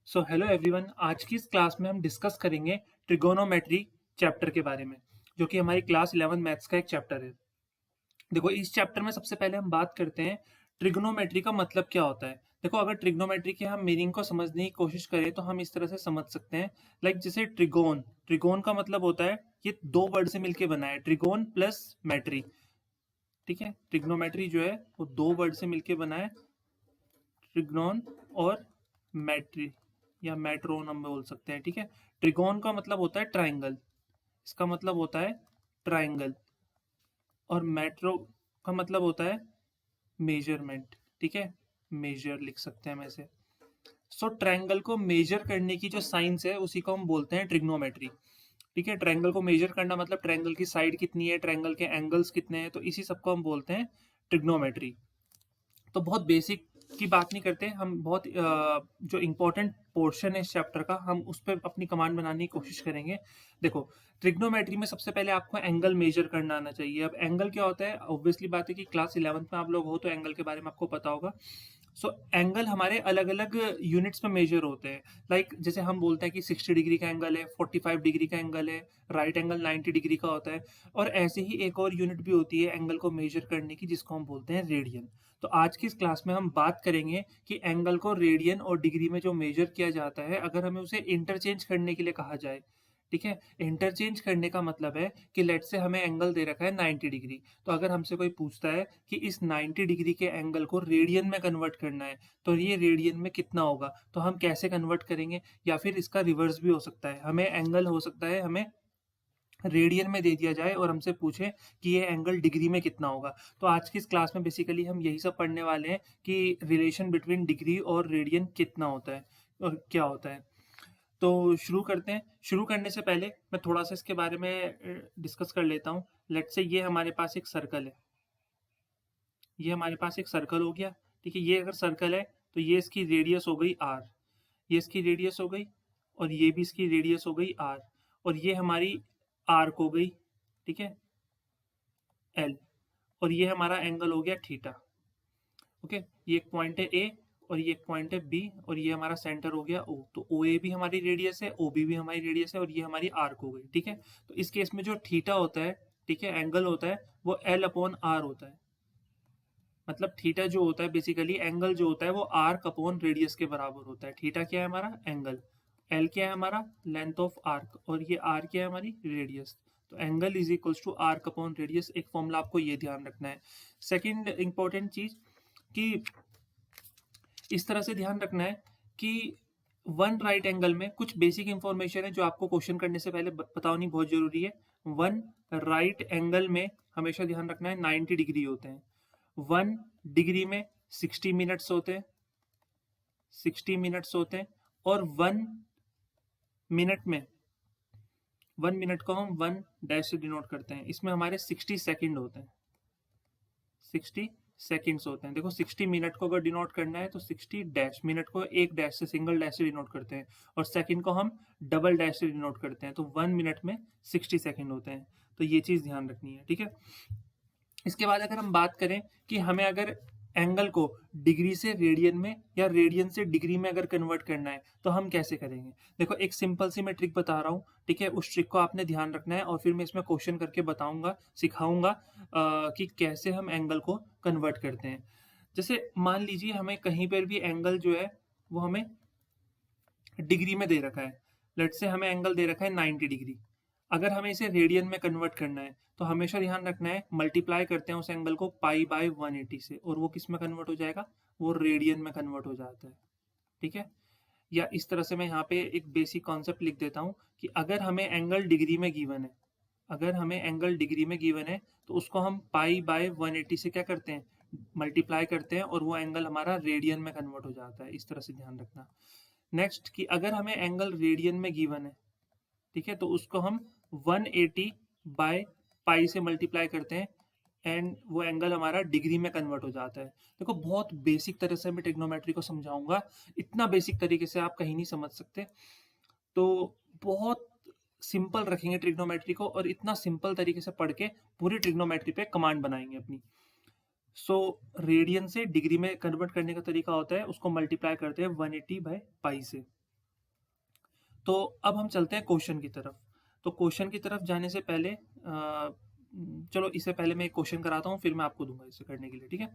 So hello everyone. आज की इस क्लास में हम डिस्कस करेंगे ट्रिगोनोमेट्री चैप्टर के बारे में, जो कि हमारी क्लास 11 मैथ्स का एक चैप्टर है। देखो, इस चैप्टर में सबसे पहले हम बात करते हैं ट्रिगोनोमेट्री का मतलब क्या होता है। देखो, अगर ट्रिगोनोमेट्री के हम मीनिंग को समझने की कोशिश करें तो हम इस तरह से समझ सकते हैं। लाइक जैसे ट्रिगोन, ट्रिगोन का मतलब होता है, ये दो वर्ड से मिलके बना है, ट्रिगोन प्लस मैट्री। ठीक है, ट्रिग्नोमेट्री जो है वो दो वर्ड से मिलके बना है, ट्रिग्नोन और मैट्री या मैट्रोन हम बोल सकते हैं। ठीक है, ट्रिगोन का मतलब होता है ट्राइंगल, इसका मतलब होता है ट्राइंगल। और मैट्रो का मतलब होता है मेजरमेंट। ठीक है, मेजर लिख सकते हैं हम ऐसे। सो ट्राइंगल को मेजर करने की जो साइंस है उसी को हम बोलते हैं ट्रिग्नोमेट्री। ठीक है, ट्राइंगल को मेजर करना मतलब ट्राइंगल की साइड कितनी है, ट्राइंगल के एंगल्स कितने हैं, तो इसी सबको हम बोलते हैं ट्रिग्नोमेट्री। तो बहुत बेसिक की बात नहीं करते हम, बहुत जो इम्पोर्टेंट पोर्शन है इस चैप्टर का, हम उस पर अपनी कमांड बनाने की कोशिश करेंगे। देखो, ट्रिग्नोमेट्री में सबसे पहले आपको एंगल मेजर करना आना चाहिए। अब एंगल क्या होता है, ऑब्वियसली बात है कि क्लास 11th में आप लोग हो तो एंगल के बारे में आपको पता होगा। सो एंगल हमारे अलग अलग यूनिट्स में मेजर होते हैं। लाइक जैसे हम बोलते हैं कि 60 डिग्री का एंगल है, 45 डिग्री का एंगल है, राइट एंगल 90 डिग्री का होता है। और ऐसे ही एक और यूनिट भी होती है एंगल को मेजर करने की, जिसको हम बोलते हैं रेडियन। तो आज की इस क्लास में हम बात करेंगे कि एंगल को रेडियन और डिग्री में जो मेजर किया जाता है, अगर हमें उसे इंटरचेंज करने के लिए कहा जाए। ठीक है, इंटरचेंज करने का मतलब है कि लेट से हमें एंगल दे रखा है 90 डिग्री, तो अगर हमसे कोई पूछता है कि इस 90 डिग्री के एंगल को रेडियन में कन्वर्ट करना है, तो ये रेडियन में कितना होगा, तो हम कैसे कन्वर्ट करेंगे। या फिर इसका रिवर्स भी हो सकता है, हमें एंगल हो सकता है हमें रेडियन में दे दिया जाए और हमसे पूछे कि ये एंगल डिग्री में कितना होगा। तो आज की इस क्लास में बेसिकली हम यही सब पढ़ने वाले हैं कि रिलेशन बिटवीन डिग्री और रेडियन कितना होता है और क्या होता है। तो शुरू करते हैं। शुरू करने से पहले मैं थोड़ा सा इसके बारे में डिस्कस कर लेता हूँ। लेट्स से ये हमारे पास एक सर्कल है, ये हमारे पास एक सर्कल हो गया। ठीक है, ये अगर सर्कल है तो ये इसकी रेडियस हो गई आर, ये इसकी रेडियस हो गई, और ये भी इसकी रेडियस हो गई आर, और ये हमारी आर्क हो गई। ठीक है, एल, और ये हमारा एंगल हो गया थीटा। ओके, ये एक पॉइंट है ए और ये एक पॉइंट है बी, और ये हमारा सेंटर हो गया ओ। तो ओ ए भी हमारी रेडियस है, ओ बी भी हमारी रेडियस है, और ये हमारी आर्क हो गई। ठीक है, तो इस केस में जो थीटा होता है, ठीक है, एंगल होता है, वो एल अपॉन आर होता है। मतलब थीटा जो होता है, बेसिकली एंगल जो होता है वो आर्क अपॉन रेडियस के बराबर होता है। थीटा क्या है हमारा, एंगल। एल क्या है हमारा, लेंथ ऑफ आर्क, और ये आर क्या है हमारी, रेडियस। तो angle is equals to arc upon radius. एक फॉर्मूला आपको ये ध्यान रखना है। सेकंड इंपॉर्टेंट चीज कि इस तरह से ध्यान रखना है कि वन राइट एंगल में कुछ बेसिक इंफॉर्मेशन है जो आपको क्वेश्चन करने से पहले पता होनी बहुत जरूरी है। वन राइट एंगल में हमेशा ध्यान रखना है 90 डिग्री होते हैं। वन डिग्री में 60 मिनट्स होते हैं, 60 मिनट्स होते हैं। और मिनट में 1 मिनट को हम 1 डैश से डिनोट करते हैं, इसमें हमारे 60 सेकंड होते हैं, 60 सेकंड्स होते हैं। देखो, 60 मिनट को अगर डिनोट करना है तो 60 डैश, मिनट को एक डैश से, सिंगल डैश से डिनोट करते हैं, और सेकंड को हम डबल डैश से डिनोट करते हैं। तो 1 मिनट में 60 सेकंड होते हैं। तो ये चीज़ ध्यान रखनी है। ठीक है, इसके बाद अगर हम बात करें कि हमें अगर एंगल को डिग्री से रेडियन में या रेडियन से डिग्री में अगर कन्वर्ट करना है तो हम कैसे करेंगे। देखो, एक सिंपल सी मैं ट्रिक बता रहा हूँ। ठीक है, उस ट्रिक को आपने ध्यान रखना है, और फिर मैं इसमें क्वेश्चन करके बताऊंगा, सिखाऊंगा कि कैसे हम एंगल को कन्वर्ट करते हैं। जैसे मान लीजिए हमें कहीं पर भी एंगल जो है वो हमें डिग्री में दे रखा है। लेट से हमें एंगल दे रखा है 90 डिग्री। अगर हमें इसे रेडियन में कन्वर्ट करना है तो हमेशा ध्यान रखना है, मल्टीप्लाई करते हैं उस एंगल को पाई बाय 180 से, और वो किस में कन्वर्ट हो जाएगा, वो रेडियन में कन्वर्ट हो जाता है। ठीक है, या इस तरह से मैं यहाँ पे एक बेसिक कॉन्सेप्ट लिख देता हूँ कि अगर हमें एंगल डिग्री में गिवन है, अगर हमें एंगल डिग्री में गिवन है तो उसको हम पाई बाय 180 से क्या करते हैं, मल्टीप्लाई करते हैं, और वो एंगल हमारा रेडियन में कन्वर्ट हो जाता है। इस तरह से ध्यान रखना। नेक्स्ट कि अगर हमें एंगल रेडियन में गिवन है, ठीक है, तो उसको हम 180 बाय पाई से मल्टीप्लाई करते हैं, एंड वो एंगल हमारा डिग्री में कन्वर्ट हो जाता है। देखो, बहुत बेसिक तरह से मैं ट्रिग्नोमेट्री को समझाऊंगा, इतना बेसिक तरीके से आप कहीं नहीं समझ सकते। तो बहुत सिंपल रखेंगे ट्रिग्नोमेट्री को, और इतना सिंपल तरीके से पढ़ के पूरी ट्रिग्नोमेट्री पे कमांड बनाएंगे अपनी। सो रेडियन से डिग्री में कन्वर्ट करने का तरीका होता है, उसको मल्टीप्लाई करते हैं 180 बाय पाई से। तो अब हम चलते हैं क्वेश्चन की तरफ। तो क्वेश्चन की तरफ जाने से पहले चलो इससे पहले मैं एक क्वेश्चन कराता हूँ, फिर मैं आपको दूंगा इसे करने के लिए, ठीक है।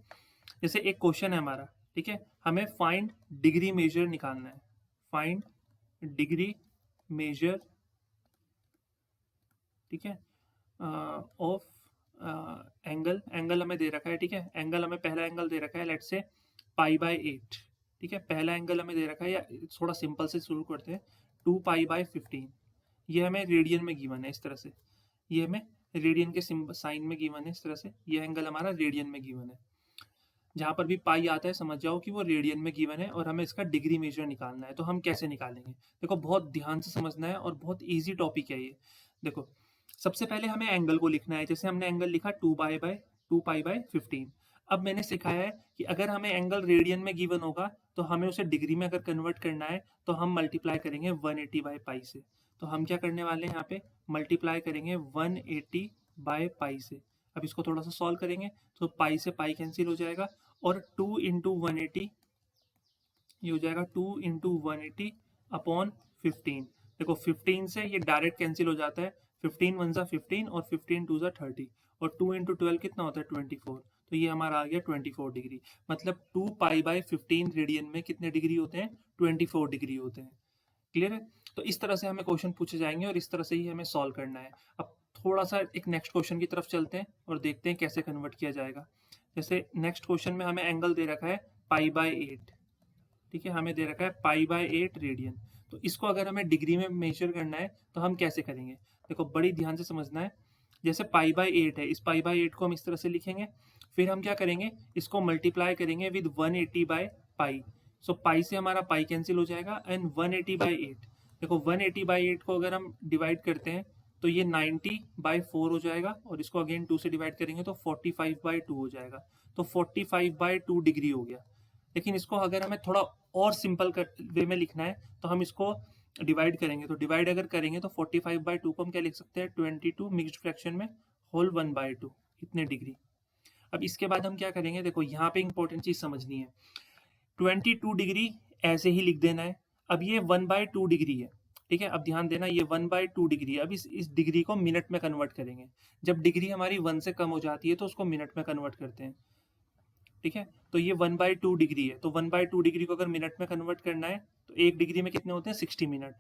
जैसे एक क्वेश्चन है हमारा, ठीक है, हमें फाइंड डिग्री मेजर निकालना है। फाइंड डिग्री मेजर, ठीक है, ऑफ एंगल हमें दे रखा है, ठीक है। एंगल हमें पहला एंगल दे रखा है, लेट्स से π/8, ठीक है। पहला एंगल हमें दे रखा है, या थोड़ा सिंपल से शुरू करते हैं, 2π/15। ये हमें रेडियन में गिवन है इस तरह से, ये हमें रेडियन के साइन में गिवन है इस तरह से, ये एंगल हमारा रेडियन में गिवन है। जहाँ पर भी पाई आता है समझ जाओ कि वो रेडियन में गिवन है और हमें इसका डिग्री मेजर निकालना है। तो हम कैसे निकालेंगे, देखो बहुत ध्यान से समझना है और बहुत ईजी टॉपिक है ये। देखो सबसे पहले हमें एंगल को लिखना है। जैसे हमने एंगल लिखा 2π/15। अब मैंने सिखाया है कि अगर हमें एंगल रेडियन में गिवन होगा तो हमें उसे डिग्री में अगर कन्वर्ट करना है तो हम मल्टीप्लाई करेंगे 180/π से। तो हम क्या करने वाले हैं, यहाँ पे मल्टीप्लाई करेंगे 180/π से। अब इसको थोड़ा सा सॉल्व करेंगे तो पाई से पाई कैंसिल हो जाएगा, और 2 इंटू 180, ये हो जाएगा 2 इंटू 180/15। देखो 15 से ये डायरेक्ट कैंसिल हो जाता है, 15 1 ज़ा 15 और 15 2 ज़ा 30, और 2 इंटू 12 कितना होता है 24। तो ये हमारा आ गया 24 डिग्री। मतलब 2π/15 रेडियन में कितने डिग्री होते हैं, 24 डिग्री होते हैं। क्लियर है। तो इस तरह से हमें क्वेश्चन पूछे जाएंगे और इस तरह से ही हमें सॉल्व करना है। अब थोड़ा सा एक नेक्स्ट क्वेश्चन की तरफ चलते हैं और देखते हैं कैसे कन्वर्ट किया जाएगा। जैसे नेक्स्ट क्वेश्चन में हमें एंगल दे रखा है π/8, ठीक है, हमें दे रखा है π/8 रेडियन। तो इसको अगर हमें डिग्री में मेजर करना है तो हम कैसे करेंगे, देखो बड़ी ध्यान से समझना है। जैसे π/8 है, इस π/8 को हम इस तरह से लिखेंगे, फिर हम क्या करेंगे, इसको मल्टीप्लाई करेंगे विद 180/π। सो पाई से हमारा पाई कैंसिल हो जाएगा, एंड 180/8, देखो 180/8 को अगर हम डिवाइड करते हैं तो ये 90/4 हो जाएगा, और इसको अगेन 2 से डिवाइड करेंगे तो 45/2 हो जाएगा। तो 45/2 डिग्री हो गया। लेकिन इसको अगर हमें थोड़ा और सिंपल वे में लिखना है तो हम इसको डिवाइड करेंगे। तो डिवाइड अगर करेंगे तो 45/2 को हम क्या लिख सकते हैं, 22 मिक्स्ड फ्रैक्शन में होल 1/2, इतने डिग्री। अब इसके बाद हम क्या करेंगे, देखो यहाँ पे इंपॉर्टेंट चीज समझनी है। 22 डिग्री ऐसे ही लिख देना है। अब ये 1/2 डिग्री है, ठीक है। अब ध्यान देना, ये 1/2 डिग्री है। अब इस डिग्री को मिनट में कन्वर्ट करेंगे। जब डिग्री हमारी 1 से कम हो जाती है तो उसको मिनट में कन्वर्ट करते हैं, ठीक है। तो ये 1/2 डिग्री है, तो 1/2 डिग्री को अगर मिनट में कन्वर्ट करना है तो एक डिग्री में कितने होते हैं, 60 मिनट।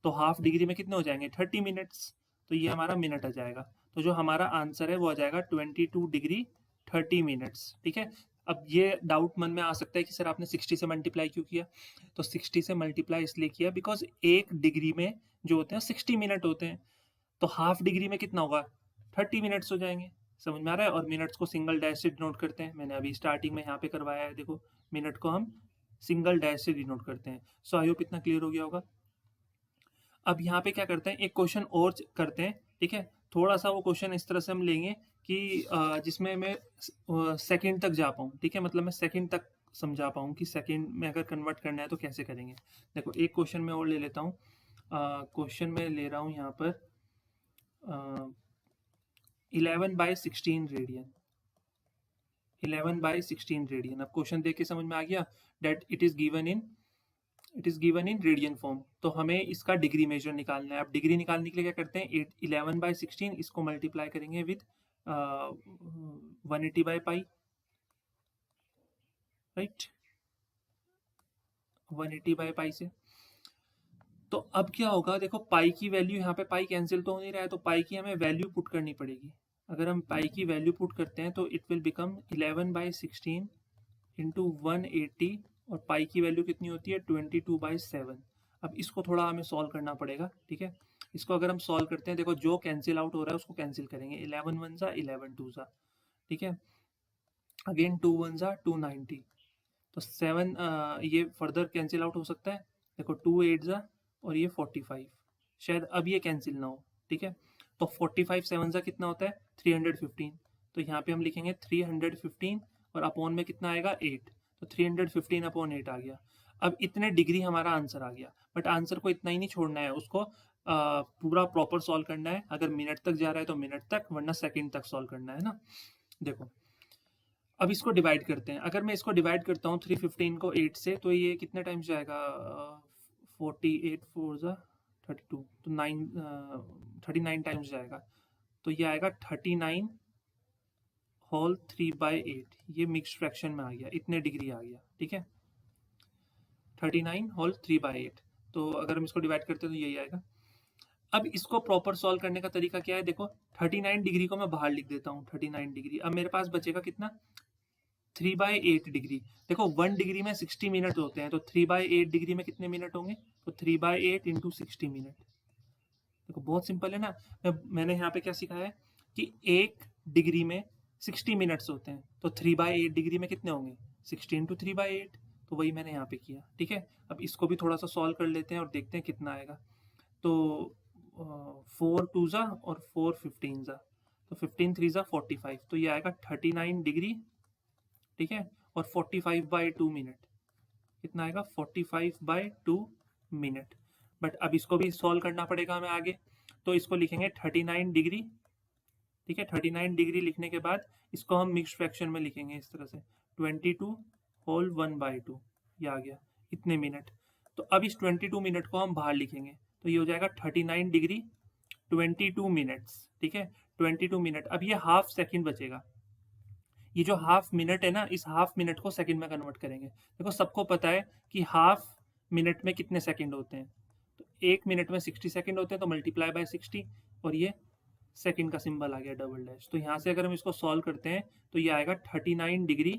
तो हाफ डिग्री में कितने हो जाएंगे, 30 मिनट्स। तो ये हमारा मिनट आ जाएगा। तो जो हमारा आंसर है वो आ जाएगा 22 डिग्री 30 मिनट्स, ठीक है। अब ये डाउट मन में आ सकता है कि सर आपने 60 से मल्टीप्लाई क्यों किया। तो 60 से मल्टीप्लाई इसलिए किया बिकॉज एक डिग्री में जो होते हैं 60 मिनट होते हैं। तो हाफ डिग्री में कितना होगा, 30 मिनट्स हो जाएंगे। समझ में आ रहा है। और मिनट्स को सिंगल डैश से डिनोट करते हैं। मैंने अभी स्टार्टिंग में यहाँ पे करवाया है, देखो मिनट को हम सिंगल डैश से डिनोट करते हैं। सो आई होप इतना क्लियर हो गया होगा। अब यहाँ पे क्या करते हैं, एक क्वेश्चन और करते हैं, ठीक है। थोड़ा सा वो क्वेश्चन इस तरह से हम लेंगे कि जिसमें मैं सेकंड तक जा पाऊँ, ठीक है। मतलब मैं सेकंड तक समझा पाऊँ कि सेकंड में अगर कन्वर्ट करना है तो कैसे करेंगे। देखो एक क्वेश्चन मैं और ले लेता हूँ। क्वेश्चन में ले रहा हूँ यहाँ पर 11/16 रेडियन। 11/16 रेडियन। अब क्वेश्चन देख के समझ में आ गया that it is given in radian form. तो हमें इसका डिग्री मेजर निकालना है। अब डिग्री निकालने के लिए क्या करते हैं, 11/16 इसको मल्टीप्लाई करेंगे विद 180/π, राइट, 180/π से। तो अब क्या होगा, देखो पाई की वैल्यू, यहाँ पे पाई कैंसिल तो हो नहीं रहा है, तो पाई की हमें वैल्यू पुट करनी पड़ेगी। अगर हम पाई की वैल्यू पुट करते हैं तो इट विल बिकम 11/16 इंटू 180, और पाई की वैल्यू कितनी होती है 22/7। अब इसको थोड़ा हमें सॉल्व करना पड़ेगा, ठीक है। इसको अगर हम सॉल्व करते हैं, देखो जो कैंसिल आउट हो रहा है उसको कैंसिल करेंगे, 11 1 ज़ा 11 2 ज़ा, ठीक है। अगेन 2 1 ज़ा 290, तो 7 ये फर्दर कैंसिल आउट हो सकता है। देखो 2 8 ज़ा और ये 45, शायद अब ये कैंसिल ना हो, ठीक है। तो 45 7 ज़ा कितना होता है 315। तो यहाँ पे हम लिखेंगे 315, और अपॉन में कितना आएगा 8, तो 315/8 आ गया। अब इतने डिग्री हमारा आंसर आ गया। बट आंसर को इतना ही नहीं छोड़ना है, उसको पूरा प्रॉपर सॉल्व करना है। अगर मिनट तक जा रहा है तो मिनट तक, वरना सेकंड तक सॉल्व करना है ना। देखो अब इसको डिवाइड करते हैं। अगर मैं इसको डिवाइड करता हूँ 315 को 8 से, तो ये कितने टाइम्स जाएगा, 48 4 ज़ा 32 तो 39 टाइम्स जाएगा, तो ये आएगा 39 होल 3/8। ये मिक्स्ड फ्रैक्शन में आ गया, इतने डिग्री आ गया, ठीक है, 39 होल 3/8। तो अगर हम इसको डिवाइड करते हैं तो यही आएगा। अब इसको प्रॉपर सॉल्व करने का तरीका क्या है, देखो 39 डिग्री को मैं बाहर लिख देता हूँ, 39 डिग्री। अब मेरे पास बचेगा कितना, 3/8 डिग्री। देखो 1 डिग्री में 60 मिनट होते हैं, तो 3/8 डिग्री में कितने मिनट होंगे, तो 3/8 इंटू 60 मिनट। देखो बहुत सिंपल है ना। मैंने यहाँ पे क्या सिखाया है कि 1 डिग्री में 60 मिनट्स होते हैं, तो 3/8 डिग्री में कितने होंगे, 60 इंटू 3/8। तो वही मैंने यहाँ पे किया, ठीक है। अब इसको भी थोड़ा सा सॉल्व कर लेते हैं और देखते हैं कितना आएगा। तो 4 टू ज़ा और 4 15 ज़ा, तो 15 3 ज़ा 45, तो ये आएगा 39 डिग्री, ठीक है, और 45/2 मिनट। कितना आएगा, 45/2 मिनट। बट अब इसको भी सॉल्व करना पड़ेगा हमें आगे, तो इसको लिखेंगे 39 डिग्री, ठीक है। 39 डिग्री लिखने के बाद इसको हम मिक्स्ड फ्रैक्शन में लिखेंगे इस तरह से, 22 होल 1/2, ये आ गया, इतने मिनट। तो अब इस 22 मिनट को हम बाहर लिखेंगे, तो ये हो जाएगा 39 डिग्री 22 मिनट्स, ठीक है, 22 मिनट। अब ये हाफ सेकंड बचेगा, ये जो हाफ मिनट है ना, इस हाफ मिनट को सेकंड में कन्वर्ट करेंगे। देखो सबको पता है कि हाफ मिनट में कितने सेकंड होते हैं, तो 1 मिनट में 60 सेकंड होते हैं, तो मल्टीप्लाई बाय 60, और ये सेकंड का सिंबल आ गया डबल डैश। तो यहाँ से अगर हम इसको सॉल्व करते हैं तो ये आएगा 39 डिग्री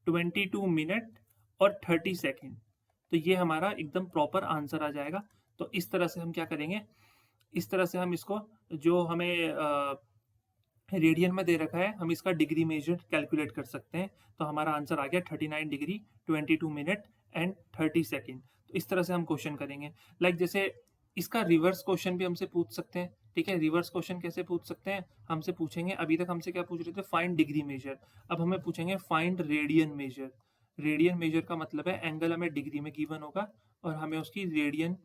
22 मिनट और 30 सेकंड। तो ये हमारा एकदम प्रॉपर आंसर आ जाएगा। तो इस तरह से हम क्या करेंगे, इस तरह से हम इसको, जो हमें रेडियन में दे रखा है, हम इसका डिग्री मेजर कैलकुलेट कर सकते हैं। तो हमारा आंसर आ गया 39 डिग्री 22 मिनट एंड 30 सेकेंड। तो इस तरह से हम क्वेश्चन करेंगे। लाइक जैसे इसका रिवर्स क्वेश्चन भी हमसे पूछ सकते हैं, ठीक है। रिवर्स क्वेश्चन कैसे पूछ सकते हैं, हमसे पूछेंगे, अभी तक हमसे क्या पूछ रहे थे, फाइंड डिग्री मेजर। अब हमें पूछेंगे find radian major. Radian major का मतलब है एंगल हमें डिग्री में गिवन होगा और हमें उसकी रेडियन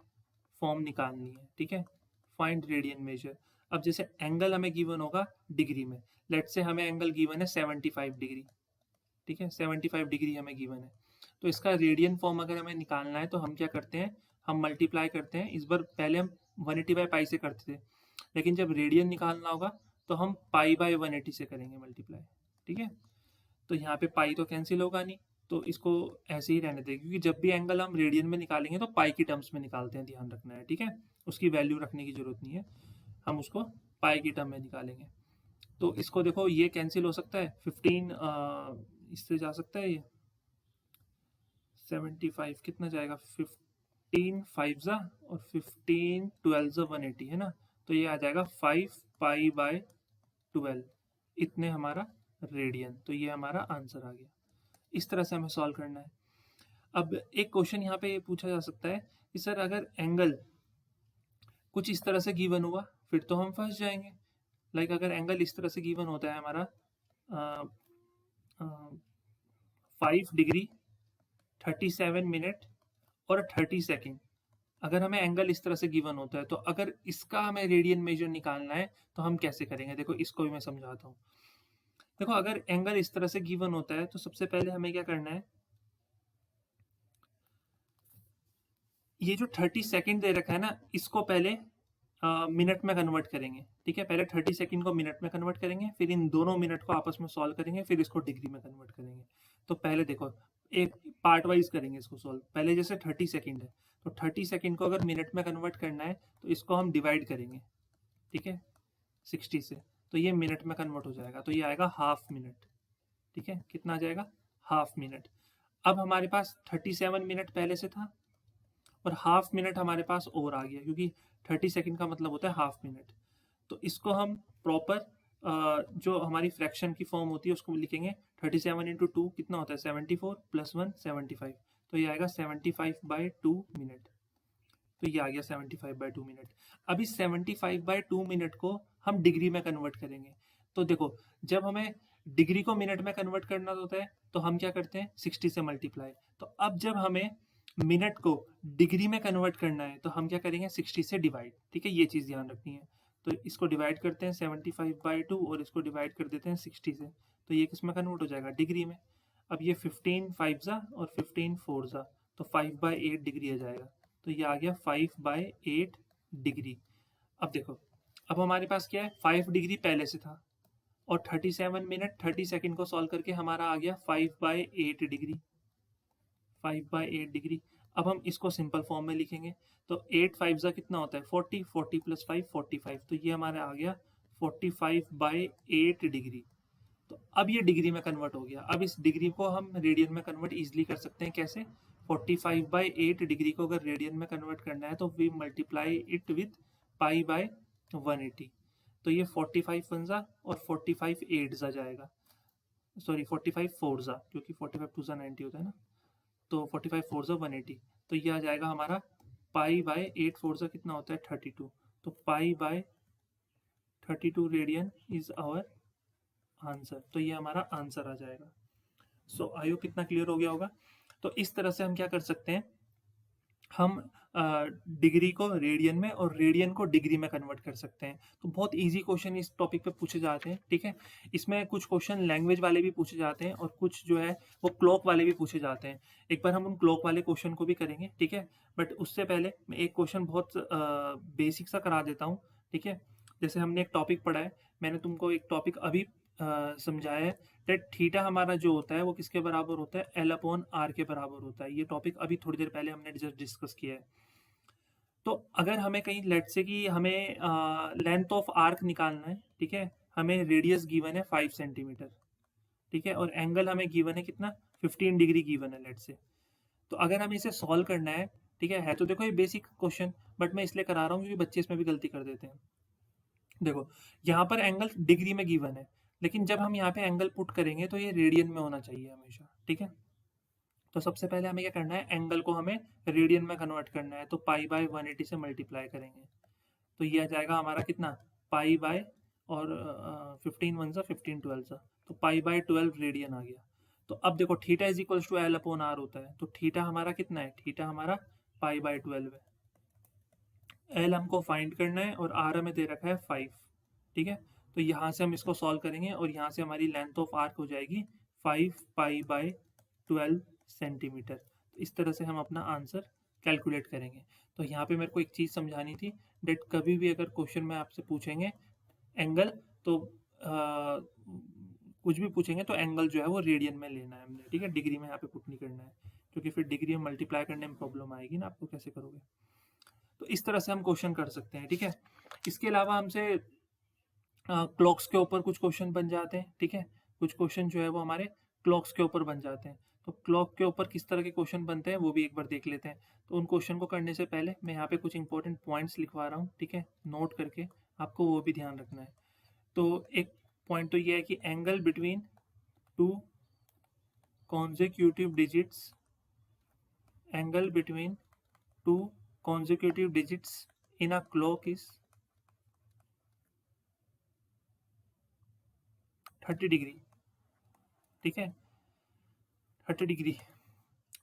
फॉर्म निकालनी है, ठीक है। Find radian major. अब जैसे एंगल हमें गिवन होगा डिग्री में, लेट्स से हमें एंगल गिवन है 75 डिग्री, ठीक है, 75 डिग्री हमें गिवन है। तो इसका रेडियन फॉर्म अगर हमें निकालना है तो हम क्या करते हैं, हम मल्टीप्लाई करते हैं। इस बार पहले हम 180/पाई से करते थे, लेकिन जब रेडियन निकालना होगा तो हम पाई/180 से करेंगे मल्टीप्लाई, ठीक है। तो यहाँ पे पाई तो कैंसिल होगा नहीं, तो इसको ऐसे ही रहने दें, क्योंकि जब भी एंगल हम रेडियन में निकालेंगे तो पाई की टर्म्स में निकालते हैं, ध्यान रखना है, ठीक है। उसकी वैल्यू रखने की जरूरत नहीं है, हम उसको पाई की टर्म में निकालेंगे। तो इसको देखो, ये कैंसिल हो सकता है, 15 इससे जा सकता है, ये 75 कितना जाएगा, 15 5 ज़ा और 15 12 ज़ा 180 है ना, तो ये आ जाएगा 5 पाई/12, इतने हमारा रेडियन। तो ये हमारा आंसर आ गया। इस तरह से हमें सॉल्व करना है। अब एक क्वेश्चन यहाँ पे ये पूछा जा सकता है कि सर अगर एंगल कुछ इस तरह से गिवन हुआ फिर तो हम फंस जाएंगे। लाइक अगर एंगल इस तरह से गिवन होता है हमारा 5 डिग्री 37 मिनट और 30 सेकेंड, अगर हमें एंगल इस तरह से गिवन होता है, तो अगर इसका हमें रेडियन मेजर निकालना है तो हम कैसे करेंगे। देखो इसको भी मैं समझाता हूँ। देखो अगर एंगल इस तरह से गिवन होता है तो सबसे पहले हमें क्या करना है, ये जो 30 सेकंड दे रखा है ना, इसको पहले मिनट में कन्वर्ट करेंगे, ठीक है। पहले 30 सेकंड को मिनट में कन्वर्ट करेंगे, फिर इन दोनों मिनट को आपस में सॉल्व करेंगे, फिर इसको डिग्री में कन्वर्ट करेंगे। तो पहले देखो, एक पार्ट वाइज करेंगे इसको सॉल्व। पहले जैसे 30 सेकंड है, तो 30 सेकंड को अगर मिनट में कन्वर्ट करना है तो इसको हम डिवाइड करेंगे, ठीक है, 60 से, तो ये मिनट में कन्वर्ट हो जाएगा, तो ये आएगा हाफ मिनट, ठीक है। कितना आ जाएगा, हाफ मिनट। अब हमारे पास 37 मिनट पहले से था और हाफ मिनट हमारे पास और आ गया, क्योंकि 30 सेकंड का मतलब होता है हाफ मिनट। तो इसको हम प्रॉपर जो हमारी फ्रैक्शन की फॉर्म होती है उसको लिखेंगे। 37 इंटू 2 कितना होता है, 74 प्लस 1 75, तो ये आएगा 75/2 मिनट। तो ये आ गया 75/2 मिनट। अब इस 75/2 मिनट को हम डिग्री में कन्वर्ट करेंगे। तो देखो, जब हमें डिग्री को मिनट में कन्वर्ट करना होता है तो हम क्या करते हैं, 60 से मल्टीप्लाई। तो अब जब हमें मिनट को डिग्री में कन्वर्ट करना है तो हम क्या करेंगे, 60 से डिवाइड, ठीक है। ये चीज़ ध्यान रखनी है। तो इसको डिवाइड करते हैं 75/2 और इसको डिवाइड कर देते हैं 60 से, तो ये किस में कन्वर्ट हो जाएगा, डिग्री में। अब ये 15 5 ज़ा और 15 4 ज़ा, तो 5/8 डिग्री आ जाएगा। तो ये आ गया 5/8 डिग्री। अब देखो, अब हमारे पास क्या है, 5 डिग्री पहले से था और 37 मिनट 30 सेकंड को सॉल्व करके हमारा आ गया 5/8 डिग्री। 5/8 डिग्री। अब हम इसको सिंपल फॉर्म में लिखेंगे तो 8 5 जा कितना होता है 40, 40 प्लस 5 45, तो ये हमारा आ गया 45/8 डिग्री। तो अब ये डिग्री में कन्वर्ट हो गया। अब इस डिग्री को हम रेडियन में कन्वर्ट इजीली कर सकते हैं। कैसे? 45/8 डिग्री को अगर रेडियन में कन्वर्ट करना है तो वी मल्टीप्लाई इट विथ π/180। तो ये 45 वन जा और 45 8 जा जाएगा, सॉरी 45 4 जा, क्योंकि 45 2 जा 90 होता है ना, तो 45 4 जा 180। तो ये आ जाएगा हमारा π/8 4 जा कितना होता है 32। तो π/32 रेडियन इज आवर आंसर। तो ये हमारा आंसर आ जाएगा। सो आई होप कितना क्लियर हो गया होगा। तो इस तरह से हम क्या कर सकते हैं, हम डिग्री को रेडियन में और रेडियन को डिग्री में कन्वर्ट कर सकते हैं। तो बहुत इजी क्वेश्चन इस टॉपिक पे पूछे जाते हैं, ठीक है। इसमें कुछ क्वेश्चन लैंग्वेज वाले भी पूछे जाते हैं और कुछ जो है वो क्लॉक वाले भी पूछे जाते हैं। एक बार हम उन क्लॉक वाले क्वेश्चन को भी करेंगे, ठीक है। बट उससे पहले मैं एक क्वेश्चन बहुत बेसिक सा करा देता हूँ, ठीक है। जैसे हमने एक टॉपिक पढ़ा है, मैंने तुमको एक टॉपिक अभी समझाया है दैट थीटा हमारा जो होता है वो किसके बराबर होता है, L/R के बराबर होता है। ये टॉपिक अभी थोड़ी देर पहले हमने जस्ट डिस्कस किया है। तो अगर हमें कहीं लेट से कि हमें लेंथ ऑफ आर्क निकालना है, ठीक है, हमें रेडियस गिवन है 5 सेंटीमीटर, ठीक है, और एंगल हमें गिवन है कितना 15 डिग्री गिवन है लेट से। तो अगर हमें इसे सॉल्व करना है, ठीक है तो देखो ये बेसिक क्वेश्चन, बट मैं इसलिए करा रहा हूँ क्योंकि बच्चे इसमें भी गलती कर देते हैं। देखो यहाँ पर एंगल डिग्री में गिवन है, लेकिन जब हम यहाँ पे एंगल पुट करेंगे तो ये रेडियन में होना चाहिए हमेशा, ठीक है। तो सबसे पहले हमें क्या करना है, एंगल को हमें रेडियन में कन्वर्ट करना है। तो π/180 से मल्टीप्लाई करेंगे तो ये आ जाएगा हमारा कितना, पाई बाय और 15 वन सा 15 12 सा, तो π/12 रेडियन आ गया। तो अब देखो theta is equals to L/R होता है, तो थीटा हमारा कितना है, थीटा हमारा π/12 है। एल हमको फाइंड करना है और आर हमें दे रखा है 5, ठीक है। तो यहाँ से हम इसको सॉल्व करेंगे और यहाँ से हमारी लेंथ ऑफ आर्क हो जाएगी 5π/12 सेंटीमीटर। तो इस तरह से हम अपना आंसर कैलकुलेट करेंगे। तो यहाँ पे मेरे को एक चीज़ समझानी थी डेट, कभी भी अगर क्वेश्चन में आपसे पूछेंगे एंगल, तो कुछ भी पूछेंगे तो एंगल जो है वो रेडियन में लेना है हमने, ठीक है, डिग्री में यहाँ पे पुट नहीं करना है, क्योंकि फिर डिग्री में मल्टीप्लाई करने में प्रॉब्लम आएगी ना, आपको कैसे करोगे। तो इस तरह से हम क्वेश्चन कर सकते हैं, ठीक है। इसके अलावा हमसे क्लॉक्स के ऊपर कुछ क्वेश्चन बन जाते हैं, ठीक है। कुछ क्वेश्चन जो है वो हमारे क्लॉक्स के ऊपर बन जाते हैं। तो क्लॉक के ऊपर किस तरह के क्वेश्चन बनते हैं वो भी एक बार देख लेते हैं। तो उन क्वेश्चन को करने से पहले मैं यहाँ पे कुछ इंपॉर्टेंट पॉइंट्स लिखवा रहा हूँ, ठीक है, नोट करके, आपको वो भी ध्यान रखना है। तो एक पॉइंट तो ये है कि angle between two consecutive digits, angle between two consecutive digits in a clock is 30 degree, ठीक है, 30 डिग्री।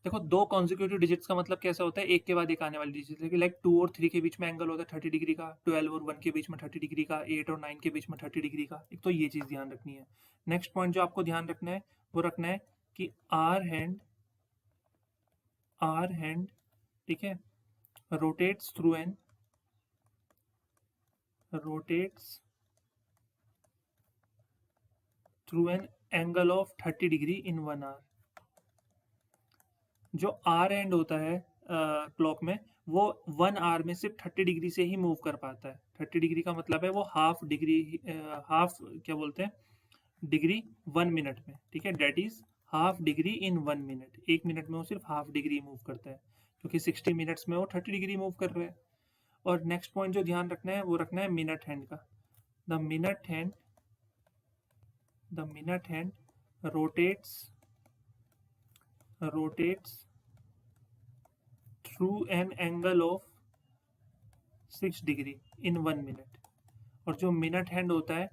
देखो दो कॉन्जिक्यूटिव डिजिट्स का मतलब कैसा होता है, एक के बाद एक आने वाली डिजिट, लाइक 2 और 3 के बीच में एंगल होता है 30 डिग्री का, 12 और 1 के बीच में 30 डिग्री का, 8 और 9 के बीच में 30 डिग्री का। एक तो ये चीज़ ध्यान रखनी है। नेक्स्ट पॉइंट जो आपको ध्यान रखना है वो रखना है कि आर हैंड, ठीक है, rotates through an angle of 30 degree in 1 hour. जो आर एंड होता है क्लॉक में, वो 1 आवर में सिर्फ 30 डिग्री से ही मूव कर पाता है। 30 डिग्री का मतलब है वो हाफ डिग्री, हाफ क्या बोलते हैं, डिग्री 1 मिनट में, ठीक है, that is half degree in 1 minute. 1 minute में वो सिर्फ हाफ डिग्री मूव करता है, क्योंकि 60 मिनट्स में वो 30 डिग्री मूव कर रहा है। और नेक्स्ट पॉइंट जो ध्यान रखना है वो रखना है मिनट हैंड का। The minute hand rotates through an angle of 6 degree in 1 minute. और जो मिनट हैंड होता है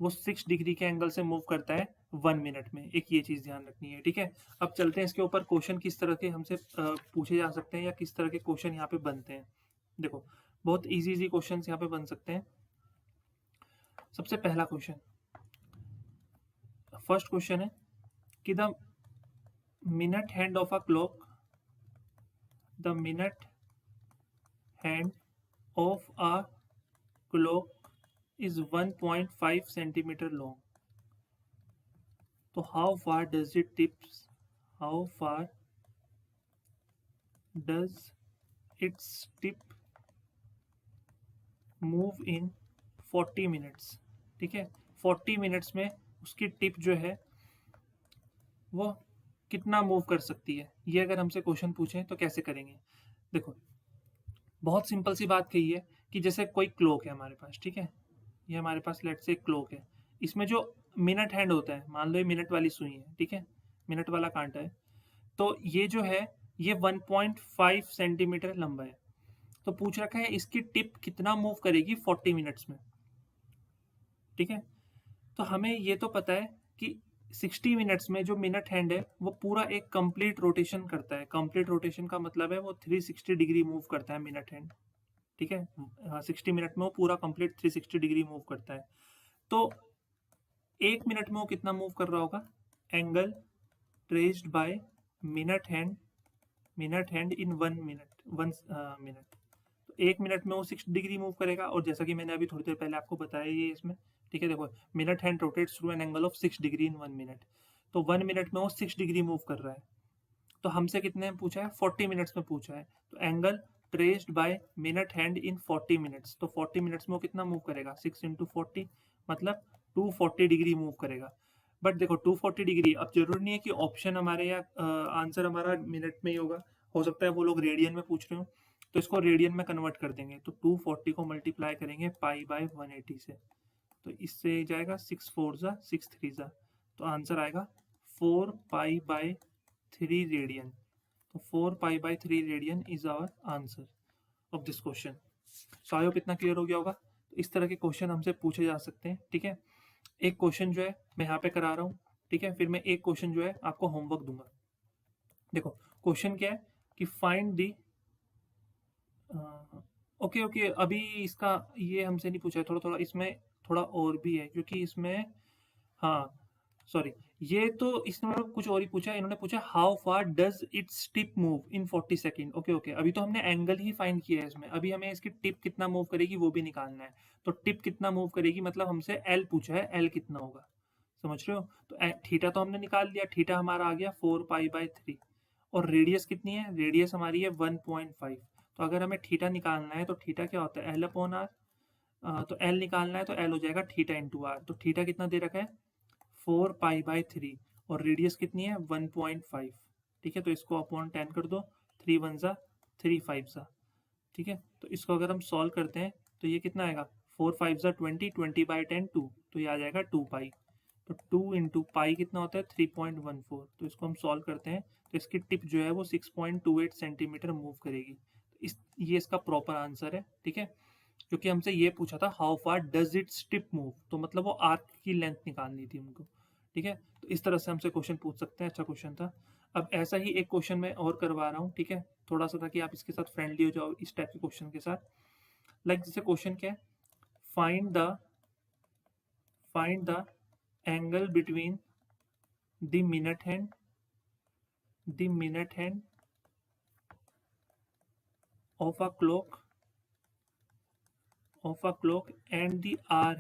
वो 6 डिग्री के एंगल से मूव करता है 1 मिनट में। एक ये चीज़ ध्यान रखनी है, ठीक है। अब चलते हैं इसके ऊपर क्वेश्चन किस तरह के हमसे पूछे जा सकते हैं या किस तरह के क्वेश्चन यहाँ पे बनते हैं। देखो बहुत इजी क्वेश्चन यहाँ पे बन सकते हैं। सबसे पहला क्वेश्चन, फर्स्ट क्वेश्चन है कि the minute hand of a clock is 1.5 centimeter long. So how far does it tips? How far does its tip move in 40 minutes? ठीक है, 40 मिनट्स में उसकी टिप जो है वो कितना मूव कर सकती है, ये अगर हमसे क्वेश्चन पूछें तो कैसे करेंगे? देखो, बहुत सिंपल सी बात कही है कि जैसे कोई क्लॉक है हमारे पास, ठीक है, ये हमारे पास लेट से क्लॉक है, इसमें जो मिनट हैंड होता है, मान लो ये मिनट वाली सुई है, ठीक है, मिनट वाला कांटा है, तो ये जो है ये 1.5 सेंटीमीटर लंबा है। तो पूछ रखा है इसकी टिप कितना मूव करेगी 40 मिनट्स में, ठीक है। तो हमें ये तो पता है कि 60 मिनट्स में जो मिनट हैंड है वो पूरा एक कंप्लीट रोटेशन करता है। कंप्लीट रोटेशन का मतलब है वो 360 डिग्री मूव करता है मिनट हैंड, ठीक है। 60 मिनट में वो पूरा कंप्लीट 360 डिग्री मूव करता है। तो 1 मिनट में वो कितना मूव कर रहा होगा? Angle traced by minute hand in 1 minute. तो 1 मिनट में वो 60 डिग्री मूव करेगा, और जैसा कि मैंने अभी थोड़ी देर पहले आपको बताया ये इसमें, ठीक है। देखो, minute hand rotates through an angle of 6 degree in 1 minute, तो 1 मिनट में वो 6 डिग्री मूव कर रहा है। तो हमसे कितने में पूछा है? 40 मिनट्स में पूछा है। तो angle traced by minute hand in 40 minutes, तो 40 मिनट्स में वो कितना मूव करेगा? 6 इंटू 40 मतलब 240 डिग्री मूव करेगा। बट देखो 240 डिग्री, अब जरूरी नहीं है कि ऑप्शन हमारे या आंसर हमारा मिनट में ही होगा, हो सकता है वो लोग रेडियन में पूछ रहे हो, तो इसको रेडियन में कन्वर्ट कर देंगे। तो 240 को मल्टीप्लाई करेंगे पाई बाय 180 से, तो इससे जाएगा 6 4 जा 6 3 जा, तो आंसर आएगा 4 पाई बाय 3 रेडियन। तो 4 pi by 3 radian is our answer of this question. So I hope इतना क्लियर हो गया होगा। तो इस तरह के क्वेश्चन हमसे पूछे जा सकते हैं, ठीक है। एक क्वेश्चन जो है मैं यहाँ पे करा रहा हूँ, ठीक है, फिर मैं एक क्वेश्चन जो है आपको होमवर्क दूंगा। देखो क्वेश्चन क्या है कि फाइंड दी, ओके ओके, अभी इसका ये हमसे नहीं पूछा है, थोड़ा थोड़ा इसमें थोड़ा और भी है, क्योंकि इसमें, हाँ सॉरी, ये तो इसने मतलब कुछ और ही पूछा है। इन्होंने पूछा how far does its tip move in 40 second. Okay okay, अभी तो हमने एंगल ही फाइंड किया है इसमें, अभी हमें इसकी टिप कितना मूव करेगी वो भी निकालना है। तो टिप कितना मूव करेगी मतलब हमसे एल पूछा है, एल कितना होगा, समझ रहे हो? तो थीटा तो हमने निकाल लिया, थीटा हमारा आ गया 4 पाई बाय 3, और रेडियस कितनी है? रेडियस हमारी है 1.5। तो अगर हमें थीटा निकालना है तो थीटा क्या होता है? L upon R. तो एल निकालना है तो एल हो जाएगा थीटा इंटू आर। तो थीटा कितना दे रखा है? 4 पाई बाय 3, और रेडियस कितनी है? 1.5, ठीक है। तो इसको अपॉन 10 कर दो, 3 1 जा 3 5 जा, ठीक है। तो इसको अगर हम सॉल्व करते हैं तो ये कितना आएगा? 4 5 जा 20, 20 बाई 10 2, तो ये आ जाएगा 2 पाई। तो 2 इंटू पाई कितना होता है? 3.14। तो इसको हम सॉल्व करते हैं तो इसकी टिप जो है वो 6.28 सेंटीमीटर मूव करेगी। ये इसका प्रॉपर आंसर है, ठीक है। क्योंकि हमसे ये पूछा था how far does it tip move, तो मतलब वो आर्क की लेंथ निकालनी थी हमको, ठीक है। तो इस तरह से हमसे क्वेश्चन पूछ सकते हैं। अच्छा क्वेश्चन था। अब ऐसा ही एक क्वेश्चन मैं और करवा रहा हूँ, ठीक है, थोड़ा सा, ताकि आप इसके साथ फ्रेंडली हो जाओ इस टाइप के क्वेश्चन के साथ। लाइक जैसे क्वेश्चन क्या है, find the find the angle between the minute hand of a clock and the hour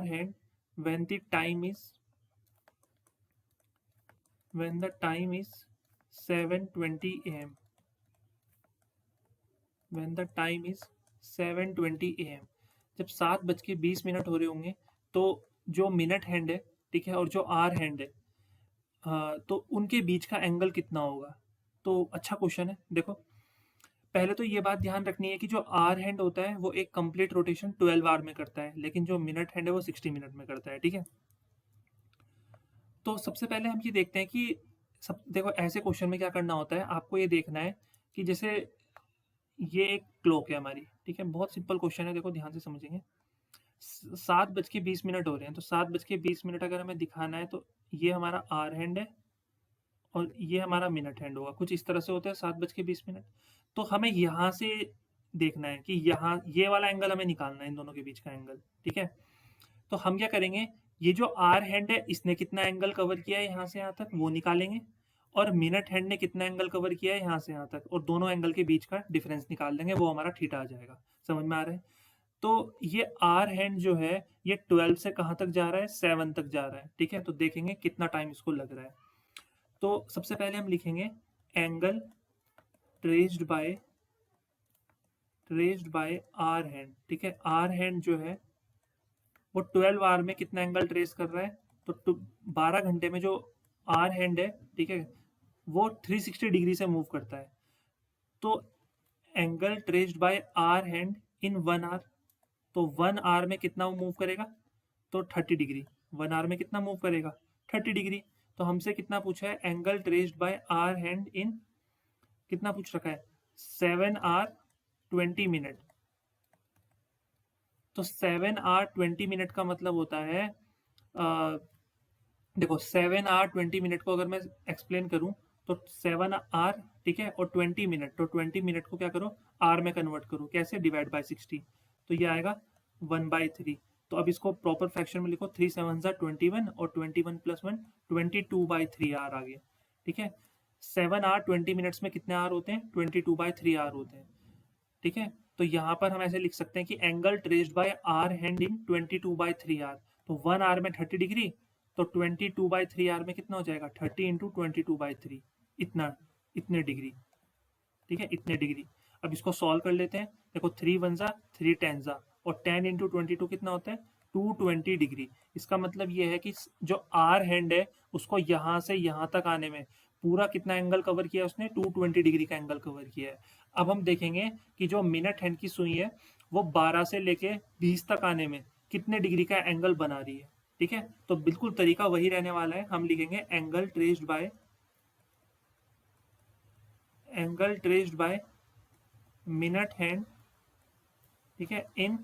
hand when the time is 7:20 a.m. when the time is 7:20 a.m. जब 7:20 हो रहे होंगे तो जो मिनट हैंड है, ठीक है, और जो आर हैंड है, तो उनके बीच का एंगल कितना होगा? तो अच्छा क्वेश्चन है। देखो पहले तो ये बात ध्यान रखनी है कि जो आर हैंड होता है वो एक कंप्लीट रोटेशन 12 आवर में करता है, लेकिन जो मिनट हैंड है वो 60 मिनट में करता है, ठीक है। तो सबसे पहले हम ये देखते हैं कि सब, देखो ऐसे क्वेश्चन में क्या करना होता है, आपको ये देखना है कि जैसे ये एक क्लॉक है हमारी, ठीक है, बहुत सिंपल क्वेश्चन है, देखो ध्यान से समझेंगे। 7:20 हो रहे हैं, तो 7:20 अगर हमें दिखाना है तो ये हमारा आर हैंड है और ये हमारा मिनट हैंड होगा, कुछ इस तरह से होता है 7:20। तो हमें यहाँ से देखना है कि यहाँ ये वाला एंगल हमें निकालना है, इन दोनों के बीच का एंगल, ठीक है। तो हम क्या करेंगे, ये जो आर हैंड है इसने कितना एंगल कवर किया है यहाँ से यहाँ तक वो निकालेंगे, और मिनट हैंड ने कितना एंगल कवर किया है यहाँ से यहाँ तक, और दोनों एंगल के बीच का डिफरेंस निकाल देंगे, वो हमारा थीटा आ जाएगा। समझ में आ रहा है? तो ये आर हैंड जो है ये 12 से कहाँ तक जा रहा है, 7 तक जा रहा है। ठीक है, तो देखेंगे कितना टाइम इसको लग रहा है। तो सबसे पहले हम लिखेंगे angle traced by hour hand. ठीक है, आर हैंड जो है वो 12 आवर में कितना एंगल ट्रेस कर रहा है, तो 12 घंटे में जो आर हैंड है, ठीक है, वो 360 डिग्री से मूव करता है। तो angle traced by hour hand in 1 hour, तो 1 आवर में कितना मूव करेगा, तो 30 डिग्री। 1 आवर में कितना मूव करेगा, 30 डिग्री। तो हमसे कितना पूछा है, angle traced by hour hand in, कितना पूछ रखा है, 7 आवर 20 मिनट। तो 7 आवर 20 मिनट का मतलब होता है, देखो 7 आवर 20 मिनट को अगर मैं एक्सप्लेन करूं तो 7 आवर, ठीक है, और 20 मिनट, तो 20 मिनट को क्या करो, आर में कन्वर्ट करो, कैसे, डिवाइड बाय 60, तो ये आएगा 1/3। तो अब इसको प्रॉपर फ्रैक्शन में लिखो, 3 7 21 और 21 + 1 22/3 आर आ गया। ठीक है, 7 आवर 20 मिनट्स में कितने आर होते हैं, 22/3 आर होते हैं। ठीक है, तो यहाँ पर हम ऐसे लिख सकते हैं कि angle traced by hour hand in 22/3 hour, तो 1 आर में 30 डिग्री, तो 22/3 आर में कितना हो जाएगा, 30 × 22/3, इतना, इतने डिग्री। ठीक है, इतने डिग्री। अब इसको सॉल्व कर लेते हैं। देखो 3 1 जा 3 10 जा, और 10 × 22 कितना होता है, 220 डिग्री। इसका मतलब ये है कि जो आर हैंड है उसको यहाँ से यहाँ तक आने में पूरा कितना एंगल कवर किया है उसने, 220 डिग्री का एंगल कवर किया है। अब हम देखेंगे कि जो मिनट हैंड की सुई है वो 12 से लेके 20 तक आने में कितने डिग्री का एंगल बना रही है। ठीक है, तो बिल्कुल तरीका वही रहने वाला है। हम लिखेंगे angle traced by minute hand, ठीक है, इन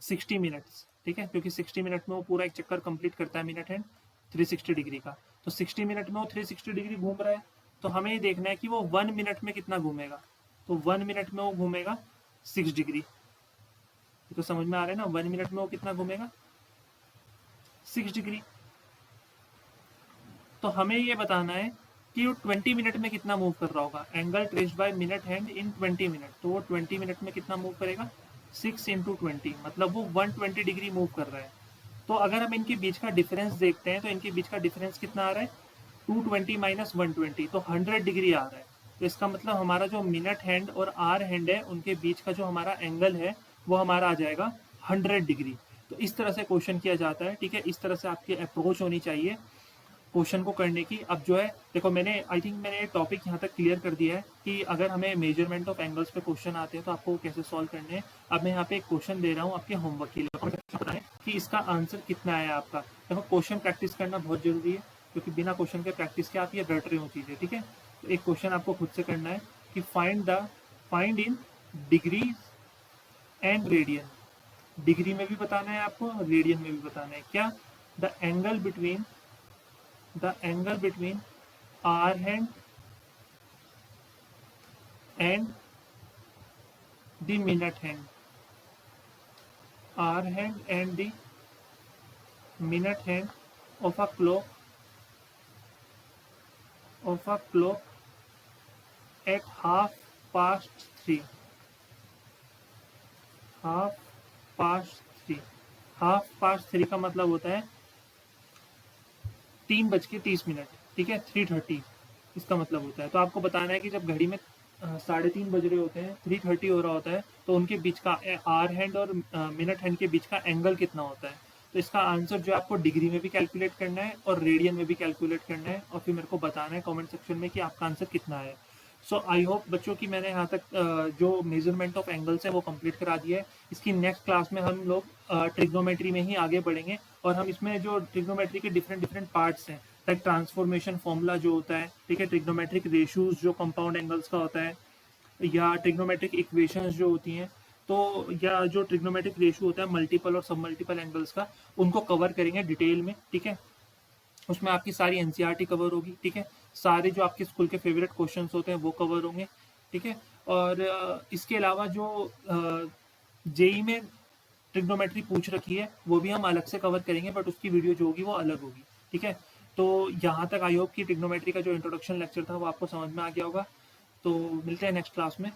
60 मिनट्स। ठीक है, क्योंकि 60 मिनट में वो पूरा एक चक्कर कंप्लीट करता है मिनट हैंड 360 डिग्री का। तो 60 मिनट में वो 360 डिग्री घूम रहा है, तो हमें ये देखना है कि वो 1 मिनट में कितना घूमेगा। तो 1 मिनट में वो घूमेगा 6 डिग्री। तो समझ में आ रहा है ना, 1 मिनट में वो कितना घूमेगा, 6 डिग्री। तो हमें ये बताना है कि वो 20 मिनट में कितना मूव कर रहा होगा। Angle traced by minute hand in 20 minute, तो वो 20 मिनट में कितना मूव करेगा, 6 × 20, मतलब वो 120 डिग्री मूव कर रहा है। तो अगर हम इनके बीच का डिफरेंस देखते हैं तो इनके बीच का डिफरेंस कितना आ रहा है, 220 - 120, तो 100 डिग्री आ रहा है। तो इसका मतलब हमारा जो मिनट हैंड और आर हैंड है उनके बीच का जो हमारा एंगल है वो हमारा आ जाएगा 100 डिग्री। तो इस तरह से क्वेश्चन किया जाता है। ठीक है, इस तरह से आपकी अप्रोच होनी चाहिए क्वेश्चन को करने की। अब जो है देखो, आई थिंक मैंने टॉपिक यहाँ तक क्लियर कर दिया है कि अगर हमें मेजरमेंट ऑफ एंगल्स पे क्वेश्चन आते हैं तो आपको कैसे सॉल्व करने हैं। अब मैं यहाँ पे एक क्वेश्चन दे रहा हूँ आपके होमवर्क के लिए, बताएं कि इसका आंसर कितना है आपका। देखो क्वेश्चन प्रैक्टिस करना बहुत जरूरी है, क्योंकि बिना क्वेश्चन के प्रैक्टिस के आप ये रट रहे हो चीज़ें। ठीक है, तो एक क्वेश्चन आपको खुद से करना है कि find in degree and radian. Degree में भी बताना है आपको, रेडियन में भी बताना है। क्या, the angle between R hand and the minute hand. R hand and the minute hand of a clock at 3:30. 3:30. 3:30 का मतलब होता है 3:30। ठीक है, 3:30 इसका मतलब होता है। तो आपको बताना है कि जब घड़ी में 3:30 बज रहे होते हैं, 3:30 हो रहा होता है, तो उनके बीच का आर हैंड और मिनट हैंड के बीच का एंगल कितना होता है। तो इसका आंसर जो आपको डिग्री में भी कैलकुलेट करना है और रेडियन में भी कैलकुलेट करना है, और फिर मेरे को बताना है कमेंट सेक्शन में कि आपका आंसर कितना है। सो आई होप बच्चों की मैंने यहाँ तक जो मेजरमेंट ऑफ एंगल्स है वो कंप्लीट करा दिया है। इसकी नेक्स्ट क्लास में हम लोग ट्रिग्नोमेट्री में ही आगे बढ़ेंगे, और हम इसमें जो ट्रिग्नोमेट्री के डिफरेंट पार्ट्स हैं, लाइक ट्रांसफॉर्मेशन फॉर्मूला जो होता है, ठीक है, ट्रिग्नोमेट्रिक रेशियोज जो कंपाउंड एंगल्स का होता है, या ट्रिग्नोमेट्रिक इक्वेशंस जो होती हैं, तो या जो ट्रिग्नोमेट्रिक रेशियो होता है मल्टीपल और सब मल्टीपल एंगल्स का, उनको कवर करेंगे डिटेल में। ठीक है, उसमें आपकी सारी एनसीईआरटी कवर होगी। ठीक है, सारे जो आपके स्कूल के फेवरेट क्वेश्चंस होते हैं वो कवर होंगे। ठीक है, और इसके अलावा जो जेई में ट्रिग्नोमेट्री पूछ रखी है वो भी हम अलग से कवर करेंगे, बट उसकी वीडियो जो होगी वो अलग होगी। ठीक है, तो यहाँ तक आई होप कि ट्रिग्नोमेट्री का जो इंट्रोडक्शन लेक्चर था वो आपको समझ में आ गया होगा। तो मिलते हैं नेक्स्ट क्लास में।